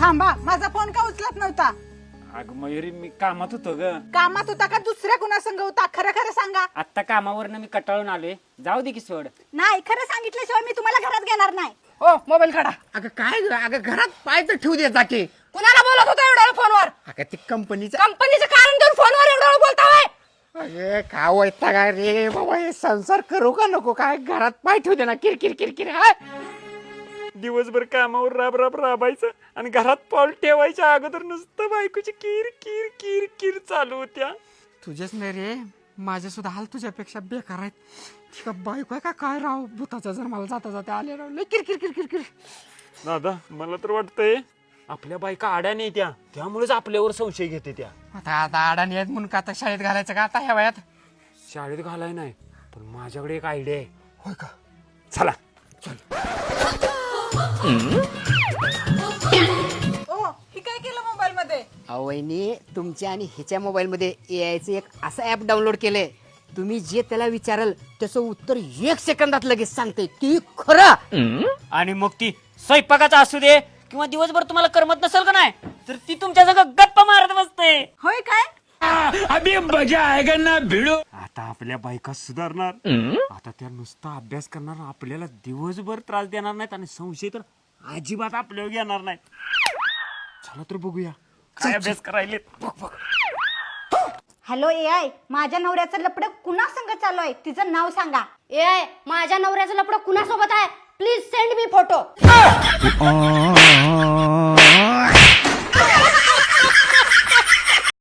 थांबा, माझा फोन का उचलत नव्हता? अगं मयुरी मी कामात होतो ग. कामात होता का दुसऱ्या कुणा संग होता? खरं खरं सांगा. आत्ता कामावरनं मी कटाळून आलोय. जाऊ दे की सोड. नाही, खरं सांगितल्याशिवाय मी तुम्हाला घरात घेणार नाही. ओ मोबाईल काढा. अगं काय ग? अगं घरात पाय तर ठेवू दे जाके. कुणाला बोलत होता एवढ्या फोनवर? अगं ते कंपनीचं कंपनीचं कारण देऊन फोनवर एवढं बोलताय? अगे काय वैताग काय रे बाबा, हे संसार करू का नको? काय घरात पाय ठेवू दे ना, किरकिर किरकिर. हाय दिवसभर कामावर राब राब राबायचं आणि घरात पाऊल ठेवायच्या अगोदर नुसतं बायकोची किर किर किर किर चालू होत्या. तुझेच नाही रे, माझे सुद्धा हाल तुझ्यापेक्षा बेकार आहेत. ती का बायको आहे का काय राव? भूताचा जर मला जाता जाता आले राव, लय किरकिर किरकिर किर. दादा मला तर वाटतंय आपल्या बायका आड्या नाही त्या, त्यामुळेच आपल्यावर संशय घेते त्या. आता अडाणी आहेत म्हणून का आता शाळेत घालायचं का आता ह्या वयात? शाळेत घालाय नाही, पण माझ्याकडे एक आयडिया आहे. होय का? चला. ओ, ही काय केलं मोबाईल मध्ये? वहिनी, तुमच्या आणि ह्याच्या मोबाईलमध्ये एआयचं एक असं ॲप डाउनलोड केलंय. तुम्ही जे त्याला विचाराल त्याचं उत्तर 1 सेकंदात लगेच सांगते. ती खरं. आणि मग ती स्वयंपाकाचा असू दे किंवा दिवसभर तुम्हाला करमत नसेल का नाही, तर ती तुमच्या संग गप्पा मारत बसते. होय काय? अभी मजा आएगा ना भिडो. आता आपल्या बायका सुधारणार. आता त्या नुसता अभ्यास करणार, आपल्याला दिवसभर त्रास देणार नाहीत आणि संशय तर अजिबात आपल्यावर घेणार नाहीत. चला तर बघूया काय अभ्यास करायले. हॅलो एआय, माझ्या नवऱ्याचं लपड कुणा संग चालू आहे? तिचं नाव सांगा. एआय, माझ्या नवऱ्याचं लपड कुणासोबत आहे? Please send me photo.